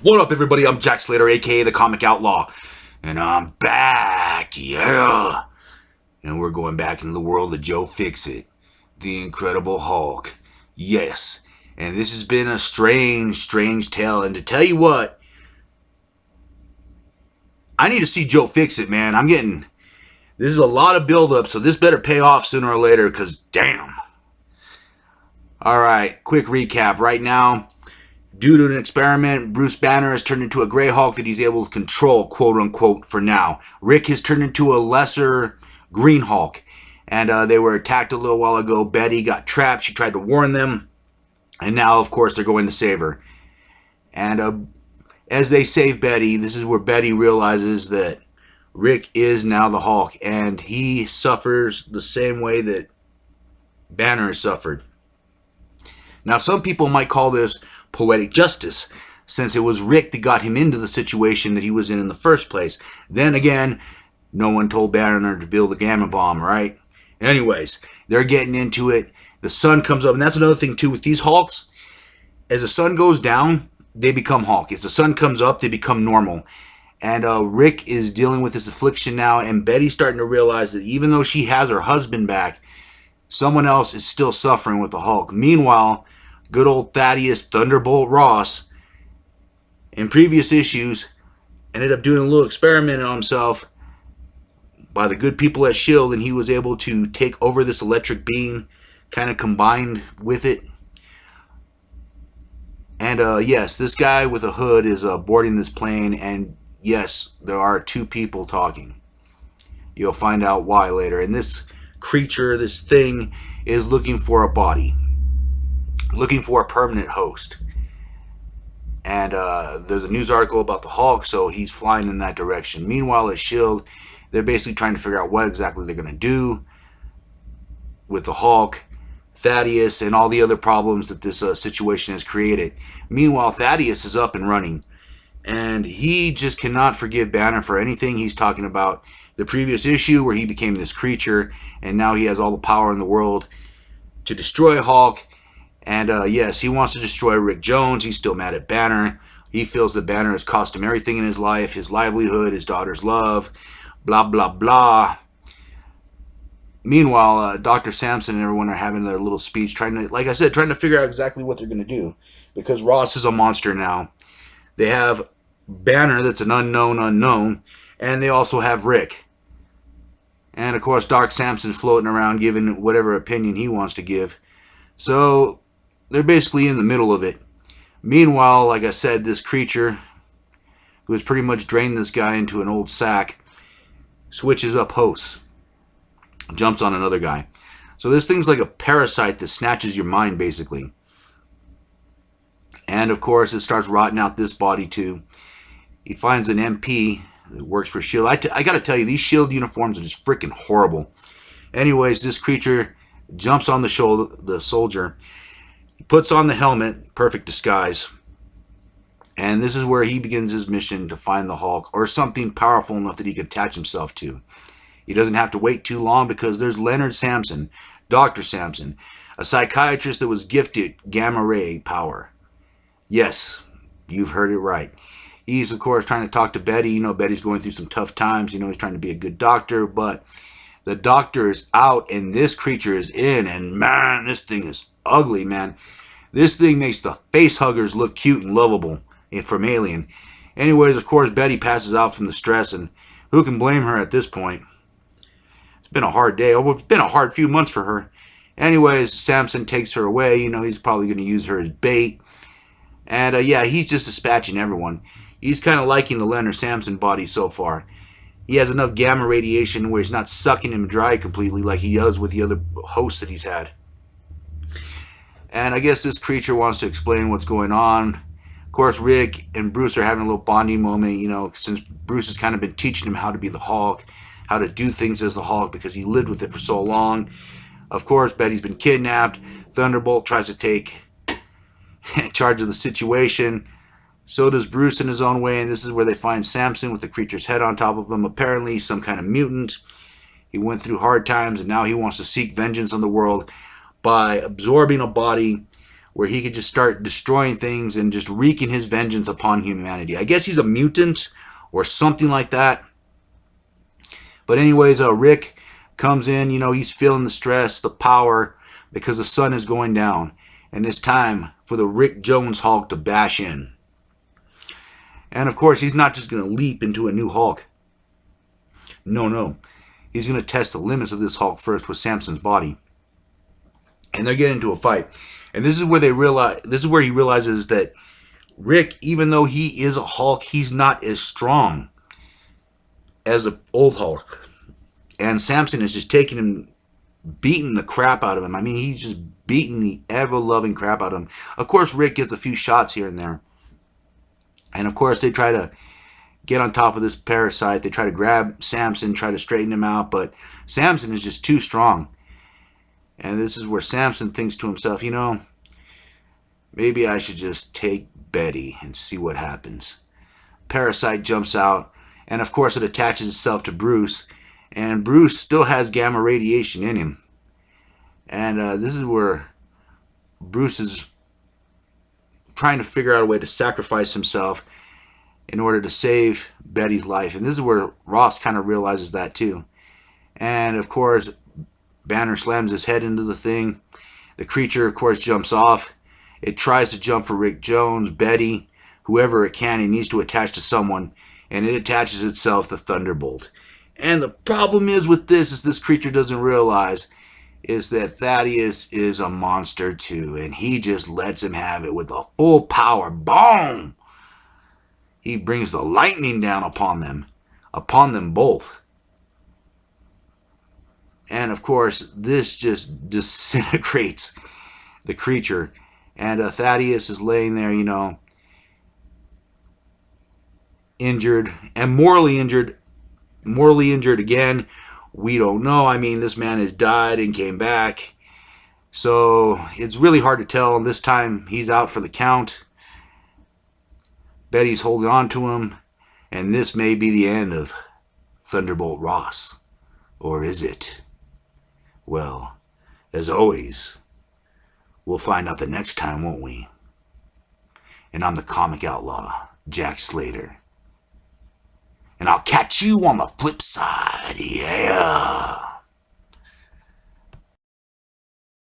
What up, everybody? I'm Jack Slater, aka the Comic Outlaw, and I'm back, yeah. And we're going back into the world of Joe Fixit, the Incredible Hulk. Yes, and this has been a strange tale. And to tell you what, I need to see Joe Fixit, man. This is a lot of buildup, so this better pay off sooner or later, because damn. Alright, quick recap. Right now, due to an experiment, Bruce Banner has turned into a Grey Hulk that he's able to control, quote unquote, for now. Rick has turned into a lesser Green Hulk, and they were attacked a little while ago. Betty got trapped. She tried to warn them, and now, of course, they're going to save her. And as they save Betty, this is where Betty realizes that Rick is now the Hulk, and he suffers the same way that Banner has suffered. Now, some people might call this poetic justice, since it was Rick that got him into the situation that he was in the first place. Then again, no one told Banner to build the gamma bomb, right? Anyways, they're getting into it. The sun comes up, and that's another thing too with these Hulks. As the sun goes down, they become Hulk. As the sun comes up, they become normal. And Rick is dealing with this affliction now, and Betty's starting to realize that even though she has her husband back, someone else is still suffering with the Hulk. Meanwhile, good old Thaddeus Thunderbolt Ross, in previous issues, ended up doing a little experiment on himself by the good people at S.H.I.E.L.D., and he was able to take over this electric beam, kind of combined with it. And yes, this guy with a hood is boarding this plane, and yes, there are two people talking. You'll find out why later. And this creature, this thing, is looking for a body, looking for a permanent host. And there's a news article about the Hulk, so he's flying in that direction. Meanwhile, at S.H.I.E.L.D., they're basically trying to figure out what exactly they're going to do with the Hulk, Thaddeus, and all the other problems that this situation has created. Meanwhile, Thaddeus is up and running, and he just cannot forgive Banner for anything. He's talking about the previous issue where he became this creature, and now he has all the power in the world to destroy Hulk. And yes, he wants to destroy Rick Jones. He's still mad at Banner. He feels that Banner has cost him everything in his life, his livelihood, his daughter's love, blah, blah, blah. Meanwhile, Dr. Samson and everyone are having their little speech, trying to figure out exactly what they're going to do. Because Ross is a monster now. They have Banner that's an unknown, and they also have Rick. And of course, Doc Samson's floating around giving whatever opinion he wants to give. So they're basically in the middle of it. Meanwhile, like I said, this creature, who has pretty much drained this guy into an old sack, switches up hosts, jumps on another guy. So this thing's like a parasite that snatches your mind, basically. And of course, it starts rotting out this body too. He finds an MP that works for S.H.I.E.L.D. I gotta tell you, these S.H.I.E.L.D. uniforms are just freaking horrible. Anyways, this creature jumps on the soldier. He puts on the helmet, perfect disguise. And this is where he begins his mission to find the Hulk, or something powerful enough that he can attach himself to. He doesn't have to wait too long, because there's Leonard Samson, Dr. Samson, a psychiatrist that was gifted gamma ray power. Yes, you've heard it right. He's, of course, trying to talk to Betty. You know, Betty's going through some tough times. You know, he's trying to be a good doctor, but the doctor is out and this creature is in, and man, this thing is ugly, man. This thing makes the face huggers look cute and lovable from Alien. Anyways, of course, Betty passes out from the stress, and who can blame her at this point? It's been a hard day. Oh, it's been a hard few months for her. Anyways, Samson takes her away. You know, he's probably going to use her as bait. And yeah, he's just dispatching everyone. He's kind of liking the Leonard Samson body so far. He has enough gamma radiation where he's not sucking him dry completely like he does with the other hosts that he's had. And I guess this creature wants to explain what's going on. Of course, Rick and Bruce are having a little bonding moment, you know, since Bruce has kind of been teaching him how to be the Hulk, how to do things as the Hulk, because he lived with it for so long. Of course, Betty's been kidnapped. Thunderbolt tries to take charge of the situation. So does Bruce in his own way, and this is where they find Samson with the creature's head on top of him. Apparently, some kind of mutant. He went through hard times, and now he wants to seek vengeance on the world by absorbing a body where he could just start destroying things and just wreaking his vengeance upon humanity. I guess he's a mutant or something like that. But anyways, Rick comes in, he's feeling the stress, the power, because the sun is going down. And it's time for the Rick Jones Hulk to bash in. And of course, he's not just going to leap into a new Hulk. No. He's going to test the limits of this Hulk first with Samson's body. And they're getting into a fight. And this is where he realizes that Rick, even though he is a Hulk, he's not as strong as the old Hulk. And Samson is just taking him, beating the crap out of him. I mean, he's just beating the ever-loving crap out of him. Of course, Rick gets a few shots here and there. And of course, they try to get on top of this parasite. They try to grab Samson, try to straighten him out. But Samson is just too strong. And this is where Samson thinks to himself, maybe I should just take Betty and see what happens. Parasite jumps out. And of course, it attaches itself to Bruce. And Bruce still has gamma radiation in him. And this is where Bruce is trying to figure out a way to sacrifice himself in order to save Betty's life. And this is where Ross kind of realizes that too. And of course, Banner slams his head into the thing. The creature, of course, jumps off. It tries to jump for Rick Jones, Betty, whoever it can. It needs to attach to someone. And it attaches itself to Thunderbolt. And the problem is with this creature doesn't realize is that Thaddeus is a monster too. And he just lets him have it with a full power. Boom! He brings the lightning down upon them both. And of course, this just disintegrates the creature. And Thaddeus is laying there, injured and mortally injured again. We don't know. I mean, this man has died and came back. So it's really hard to tell. And this time he's out for the count. Betty's holding on to him. And this may be the end of Thunderbolt Ross. Or is it? Well, as always, we'll find out the next time, won't we? And I'm the comic outlaw, Jack Slater. And I'll catch you on the flip side. Yeah.